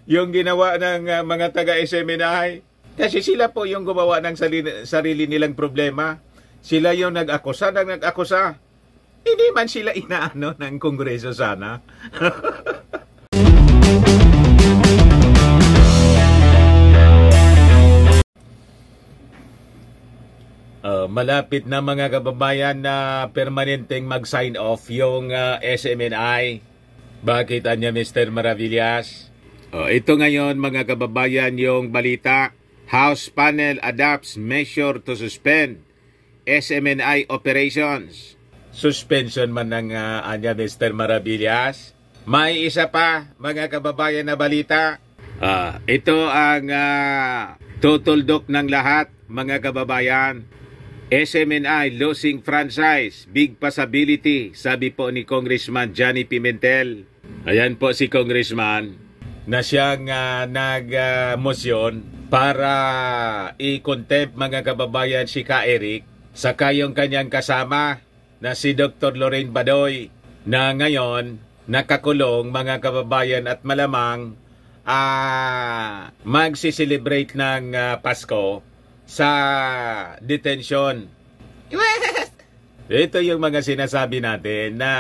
yung ginawa ng mga taga-SMNI. Kasi sila po yung gumawa ng sarili nilang problema. Sila yung nag-akusa ng nag-akusa. Hindi man sila inaano ng Kongreso sana. Malapit na mga kababayan na permanenteng mag-sign off yung SMNI. Bakit anya Mr. Maravillas? Ito ngayon mga kababayan yung balita. House panel adopts measure to suspend SMNI operations. Suspension man ng anya Mr. Maravillas. May isa pa mga kababayan na balita. Ito ang tutuldok ng lahat mga kababayan. SMNI losing franchise, big possibility, sabi po ni Congressman Johnny Pimentel. Ayan po si Congressman na siyang nag-motion para i-contempt mga kababayan si Ka Eric saka yung kanyang kasama na si Dr. Lorraine Badoy na ngayon nakakulong mga kababayan at malamang magsiselebrate ng Pasko sa detention. Ito yung mga sinasabi natin na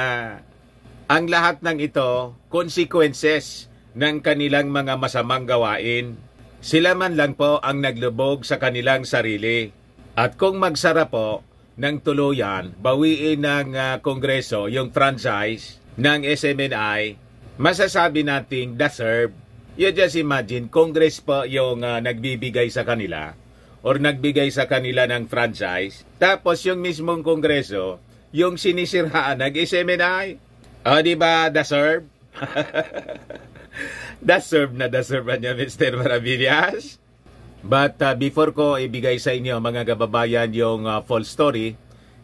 ang lahat ng ito, consequences ng kanilang mga masamang gawain. Sila man lang po ang naglubog sa kanilang sarili. At kung magsara po ng tuluyan, bawiin ng Kongreso yung franchise ng SMNI, masasabi nating deserve. You just imagine, Congress po yung nagbibigay sa kanila or nagbigay sa kanila ng franchise. Tapos yung mismong Kongreso, yung sinisirhaan nag-SMNI. Diba, deserve? deserve na niya, Mr. Maravillas. But before ko ibigay sa inyo, mga kababayan, yung full story,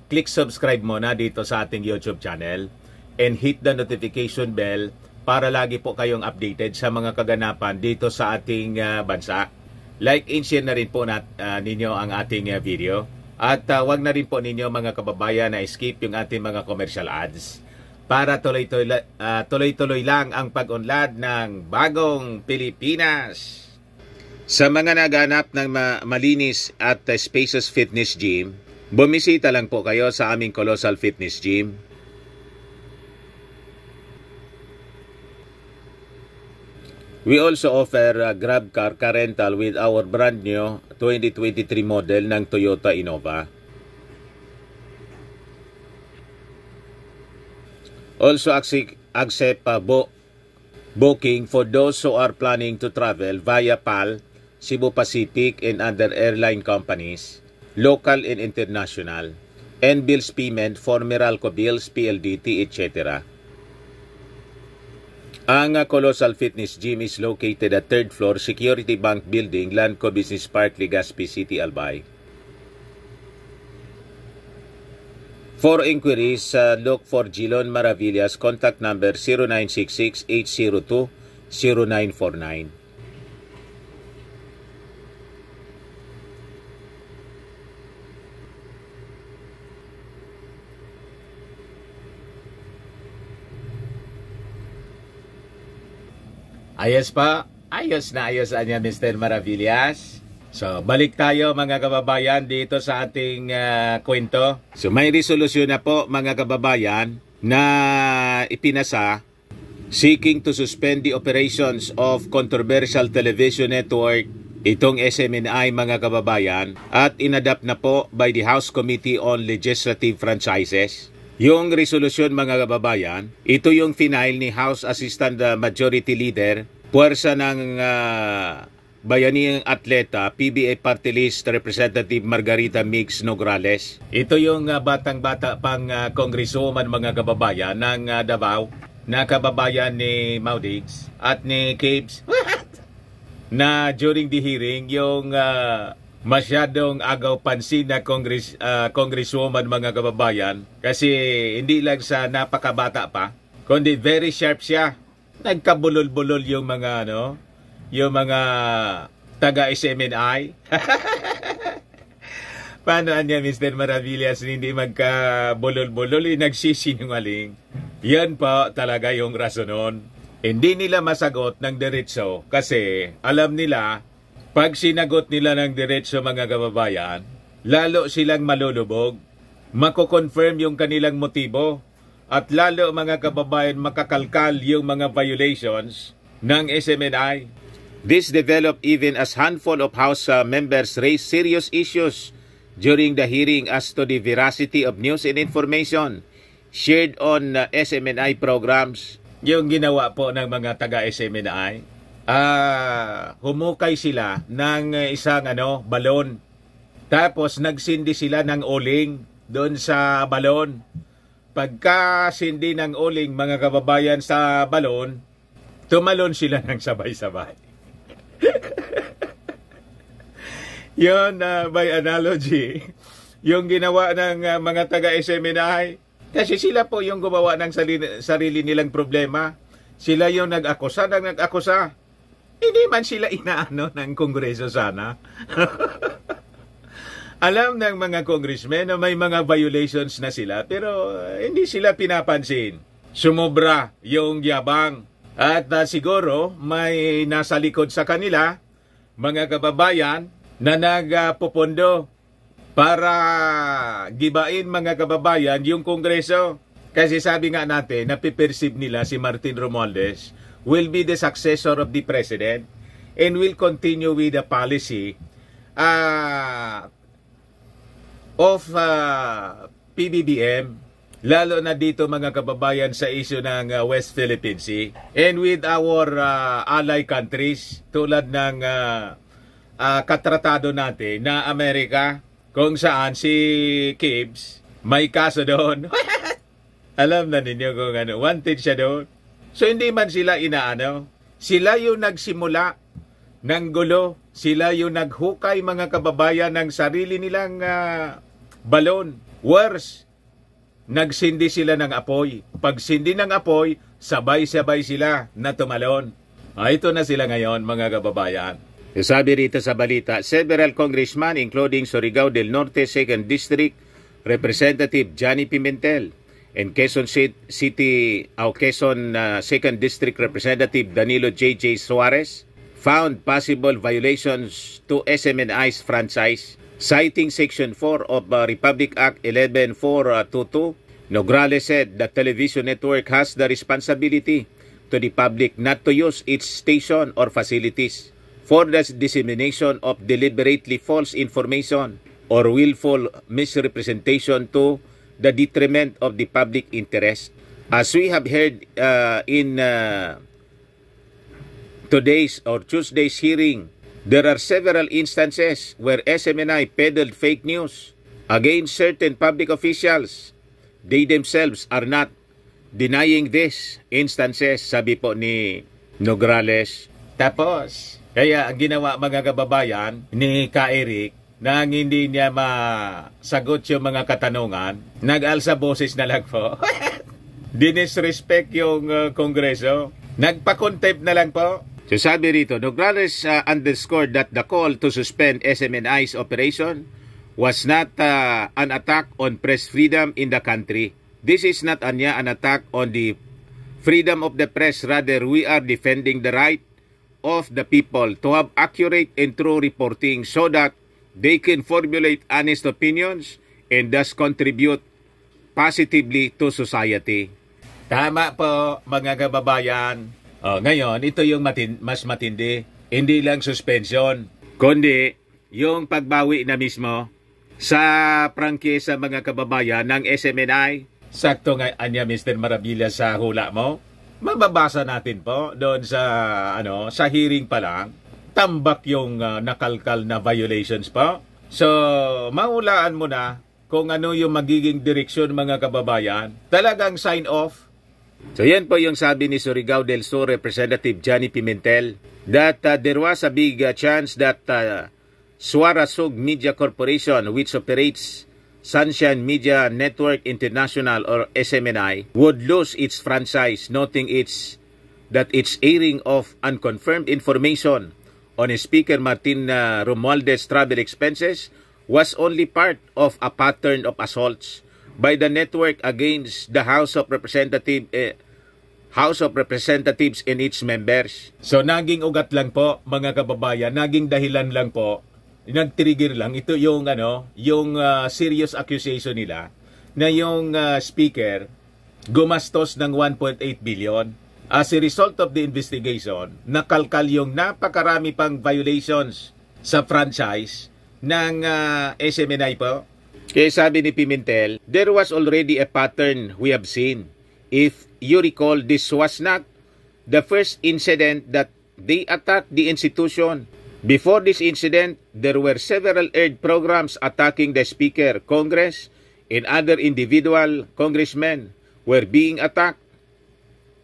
click subscribe muna dito sa ating YouTube channel and hit the notification bell para lagi po kayong updated sa mga kaganapan dito sa ating bansa. Like and share na rin po ninyo ang ating video. At wag na rin po ninyo mga kababayan na skip yung ating mga commercial ads para tuloy-tuloy lang ang pag-unlad ng bagong Pilipinas. Sa mga naghanap ng malinis at spacious fitness gym, bumisita lang po kayo sa aming Colossal Fitness Gym. We also offer Grab car rental with our brand new 2023 model ng Toyota Innova. Also accept booking for those who are planning to travel via PAL, Cebu Pacific and other airline companies, local and international, and bills payment for Meralco bills, PLDT, etc. Ang Colossal Fitness Gym is located at 3rd floor Security Bank Building, Lanco Business Park, Legazpi City, Albay. For inquiries, look for Gilon Maravillas. Contact number 0966-802-0949. Ayos pa. Ayos na niya Mr. Maravillas. So, balik tayo mga kababayan dito sa ating kwento. So, may resolusyon na po mga kababayan na ipinasa seeking to suspend the operations of controversial television network, itong SMNI mga kababayan, at inadapt na po by the House Committee on Legislative Franchises. Yung resolusyon mga kababayan, ito yung final ni House Assistant Majority Leader, puwersa ng Bayaniang Atleta, PBA Party List Representative Margarita Mix Nograles. Ito yung batang-bata pang congresswoman mga kababayan ng Davao, na kababayan ni Maudigs at ni Cabes, na during the hearing, yung masyadong agaw pansin na congresswoman mga kababayan, kasi hindi lang sa napakabata pa, kundi very sharp siya. Nagkabulol-bulol yung mga yung mga taga-SMNI. Paano niya Mr. Maravillas hindi magkabulol-bulol, nagsisinungaling? Yan pa talaga yung rasonon. Hindi nila masagot ng diretso kasi alam nila pag sinagot nila ng diretso mga kababayan, lalo silang malulubog, mako-confirm yung kanilang motibo at lalo mga kababayan makakalkal yung mga violations ng SMNI. This developed even as handful of House members raised serious issues during the hearing as to the veracity of news and information shared on SMNI programs. Yung ginawa po ng mga taga-SMNI, humukay sila ng isang balon. Tapos nagsindi sila ng uling doon sa balon. Pagka sindi ng uling mga kababayan sa balon, tumalon sila ng sabay-sabay. Yun, by analogy, yung ginawa ng mga taga-SMNI, kasi sila po yung gumawa ng sarili nilang problema. Sila yung nag-akusa ng nag-akusa. Hindi man sila inaano ng Kongreso sana. Alam ng mga congressmen na may mga violations na sila pero hindi sila pinapansin. Sumobra yung yabang. At siguro may nasa likod sa kanila, mga kababayan, na nagpupondo para gibain mga kababayan yung Kongreso. Kasi sabi nga natin, napiperceive nila si Martin Romualdez will be the successor of the President and will continue with the policy of PBBM, lalo na dito mga kababayan sa issue ng West Philippine Sea and with our ally countries tulad ng katratado natin na Amerika, kung saan si Gibbs may kaso doon. Alam na ninyo kung wanted siya doon. So hindi man sila inaano, sila yung nagsimula ng gulo, sila yung naghukay mga kababayan ng sarili nilang balon. Worse, nagsindi sila ng apoy. Pag sindi ng apoy, sabay-sabay sila na tumalon. Ito na sila ngayon mga kababayan. Sabi rito sa balita, several congressmen including Surigao del Norte 2nd District Representative Johnny Pimentel and Quezon City, Quezon 2nd District Representative Danilo J.J. Suarez found possible violations to SMNI's franchise. Citing Section 4 of Republic Act 11422, Nograles said the television network has the responsibility to the public not to use its station or facilities for the dissemination of deliberately false information or willful misrepresentation to the detriment of the public interest. As we have heard in today's or Tuesday's hearing, there are several instances where SMNI peddled fake news against certain public officials. They themselves are not denying these instances, sabi po ni Nograles. Tapos, kaya ang ginawa mga kababayan ni Ka Eric, nang hindi niya masagot yung mga katanungan, nag-alsa boses na lang po. Dinisrespect yung Kongreso. Nagpa-contempt na lang po. So sabi rito, Nograles underscored that the call to suspend SMNI's operation was not an attack on press freedom in the country. This is not an attack on the freedom of the press. Rather, we are defending the right of the people to have accurate and true reporting so that they can formulate honest opinions and thus contribute positively to society. Tama po mga kababayan. Ngayon, ito yung mas matindi. Hindi lang suspension, kundi yung pagbawi na mismo sa prangkisa mga kababayan ng SMNI. Sakto nga anya Mr. Maravilla sa hula mo. Mababasa natin po doon sa sa hearing pa lang. Tambak yung nakalkal na violations po. So, maulaan mo na kung ano yung magiging direksyon mga kababayan. Talagang sign off. So, yan po yung sabi ni Surigao del Sur Representative Johnny Pimentel that there was a big chance that Suarasug Media Corporation, which operates Sunshine Media Network International or SMNI, would lose its franchise, noting that its airing of unconfirmed information on Speaker Martin Romualdez travel expenses was only part of a pattern of assaults by the network against the House of Representatives House of Representatives and its members. So naging ugat lang po mga kababayan, naging dahilan lang po, nag-trigger lang ito yung serious accusation nila na yung speaker gumastos ng 1.8 billion. As a result of the investigation, nakalkal yung napakarami pang violations sa franchise ng SMNI po. Kaya sabi ni Pimentel, there was already a pattern we have seen. If you recall, this was not the first incident that they attacked the institution. Before this incident, there were several aid programs attacking the Speaker, Congress, and other individual congressmen were being attacked.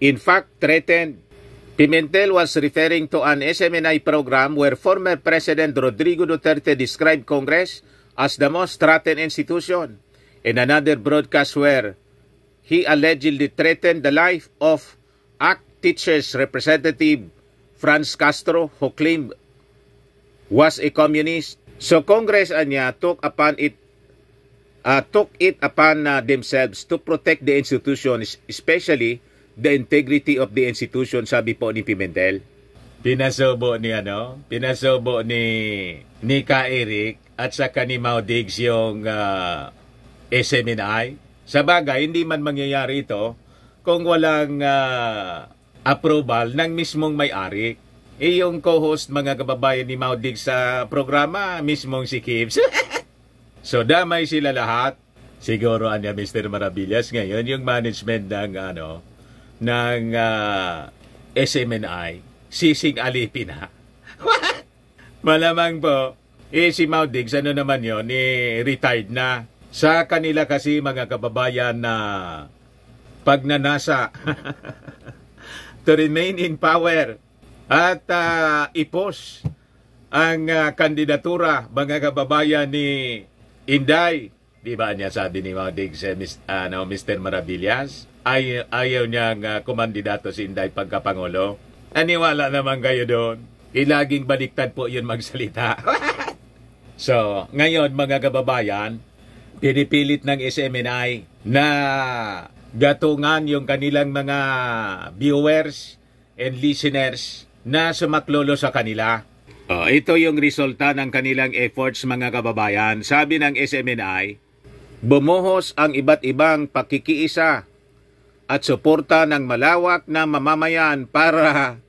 In fact, threatened. Pimentel was referring to an SMNI program where former President Rodrigo Duterte described Congress as the most threatened institution, and another broadcast where he allegedly threatened the life of ACT Teachers Representative Franz Castro, who claimed was a communist. So Congress niya took it upon themselves to protect the institution, especially the integrity of the institution, sabi po ni Pimentel. Pinasubo ni Ka Eric at saka ni Mau Diggs yung SMNI. Sa bagay, hindi man mangyayari ito kung walang approval ng mismong may-ari. Yung co-host mga kababayan ni Mau Diggs sa programa, mismong si Kibs. So damay sila lahat. Siguro anya Mr. Maravillas ngayon yung management ng SMNI sisig alipin ha. Malamang po si Mau Diggs naman yon retired na. Sa kanila kasi mga kababayan na pagnanasa to remain in power at ipos ang kandidatura mga kababayan ni Inday. Di ba niya sabi ni Mau Diggs, Mr. Maravillas, ayaw niyang kumandidato si Inday pagkapangulo. Aniwala naman kayo doon. Laging baliktad po yun magsalita. So, ngayon mga kababayan, pinipilit ng SMNI na gatungan yung kanilang mga viewers and listeners na sumaklolo sa kanila. Ito yung resulta ng kanilang efforts mga kababayan. Sabi ng SMNI, bumuhos ang iba't ibang pakikiisa at suporta ng malawak na mamamayan para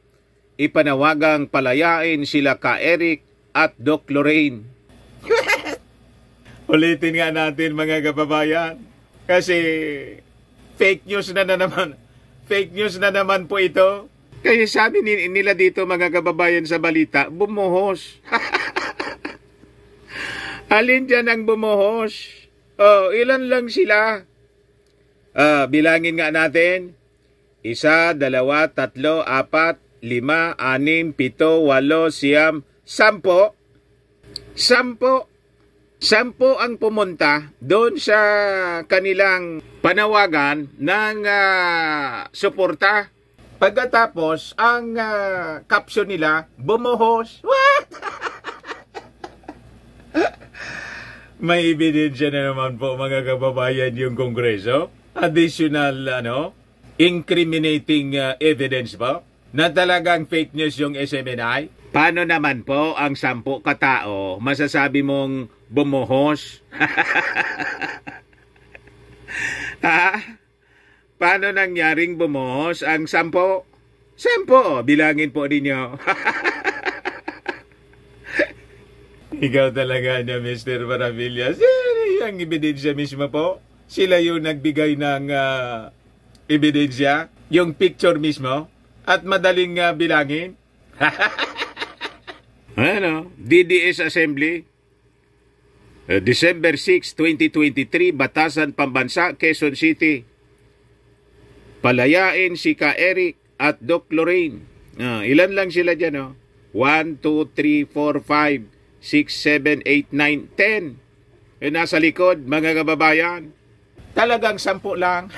ipanawagang palayain sila Ka Eric at Doc Lorraine. Ulitin nga natin mga kababayan kasi fake news na naman po ito. Kaya sabi nila dito mga kababayan sa balita, bumuhos. Alin dyan ang bumuhos? Ilan lang sila? Bilangin nga natin. 1, 2, 3, 4, 5, 6, 7, 8, 9, 10. 10 ang pumunta doon sa kanilang panawagan ng suporta. Pagkatapos, ang caption nila, bumuhos. What? May ebidensya na naman po mga kababayan yung Kongreso. Additional incriminating evidence po na talagang fake news yung SMNI. Paano naman po ang 10 katao masasabi mong bumuhos? Paano nangyaring bumuhos ang 10? 10, bilangin po ninyo. Ikaw talaga niya, Mr. Maravillas. Ang ebidensya mismo po. Sila yung nagbigay ng ebidensya. Yung picture mismo. At madaling bilangin. DDS Assembly. December 6, 2023, Batasan Pambansa, Quezon City. Palayain si Ka Eric at Doc Lorraine. Ilan lang sila dyan, 1, 2, 3, 4, 5, 6, 7, 8, 9, 10. Nasa likod, mga kababayan. Talagang 10 lang.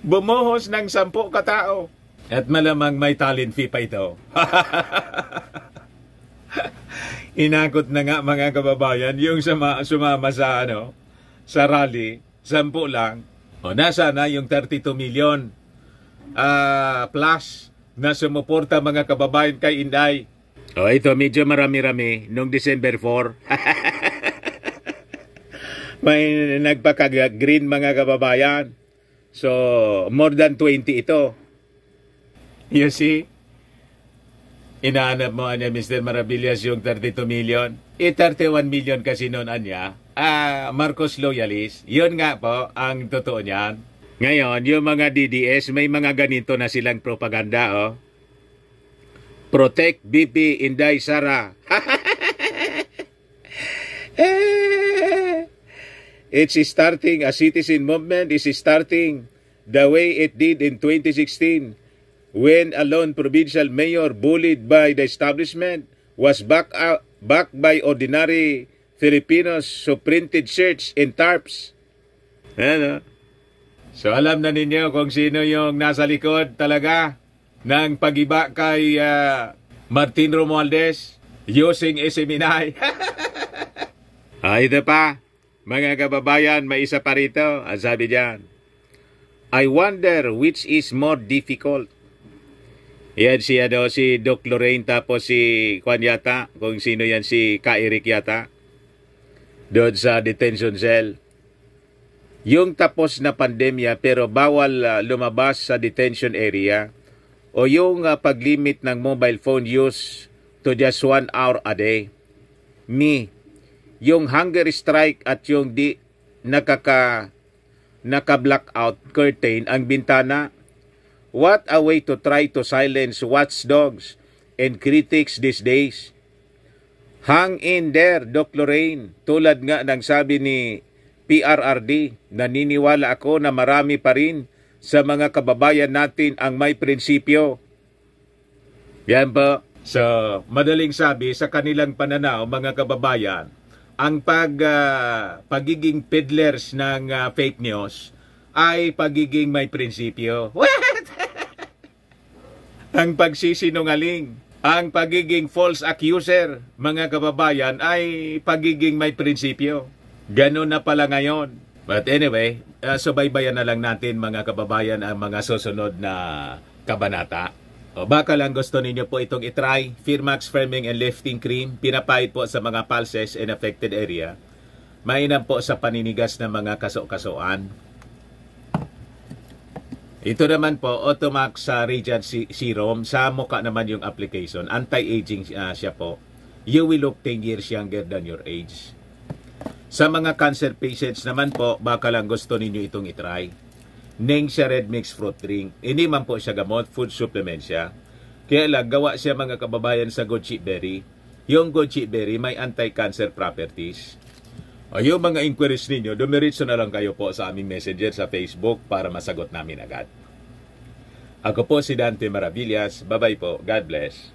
Bumuhos ng 10 katao. At malamang may talent fee pa ito. Inakot na nga mga kababayan yung sumama sa rally, 10 lang. O nasa na yung 32 million plus na sumuporta mga kababayan kay Inday. O ito, medyo marami-rami nung December 4. May nagpaka-green mga kababayan. So, more than 20 ito. You see? Inaanap mo niya, Mr. Maravillas, yung 32 million. 31 million kasi noon anya. Marcos loyalist. Yun nga po, ang totoo niyan. Ngayon, yung mga DDS, may mga ganito na silang propaganda, oh. Protect BP Inday Sara. It's starting, a citizen movement is starting the way it did in 2016 when a lone provincial mayor bullied by the establishment was backed by ordinary Filipinos who printed shirts in tarps. Ano? So alam na ninyo kung sino yung nasa likod talaga ng pag-iba kay Martin Romualdez using SMNI. Ito pa, mga kababayan, may isa pa rito. Ang sabi diyan, I wonder which is more difficult. Yan siya daw, si Doc Lorraine, tapos si Juan yata, kung sino yan, si Ka Eric yata, doon sa detention cell. Yung tapos na pandemya pero bawal lumabas sa detention area, o yung paglimit ng mobile phone use to just 1 hour a day. Yung hunger strike at yung naka-blackout curtain ang bintana. What a way to try to silence watchdogs and critics these days. Hang in there, Doc Lorraine. Tulad nga ng sabi ni PRRD, naniniwala ako na marami pa rin sa mga kababayan natin ang may prinsipyo. Yan po. So, madaling sabi, sa kanilang pananaw, mga kababayan, ang pagiging peddlers ng fake news ay pagiging may prinsipyo. What? Ang pagsisinungaling, ang pagiging false accuser, mga kababayan, ay pagiging may prinsipyo. Ganun na pala ngayon. But anyway, subaybayan na lang natin, mga kababayan, ang mga susunod na kabanata. O baka lang gusto ninyo po itong itry. Firmax Firming and Lifting Cream, pinapahid po sa mga pulses in affected area. Mainam po sa paninigas ng mga kaso-kasoan. Ito naman po, Automax Radiant Serum. Sa mukha naman yung application. Anti-aging siya po. You will look 10 years younger than your age. Sa mga cancer patients naman po, baka lang gusto ninyo itong itry. Nengsia Red Mix Fruit Drink. Hindi man po siya gamot, food supplement siya. Kaya lang, gawa siya, mga kababayan, sa goji berry. Yung goji berry may anti-cancer properties. O yung mga inquiries ninyo, dumiritso na lang kayo po sa aming messenger sa Facebook para masagot namin agad. Ako po si Dante Maravillas. Bye-bye po. God bless.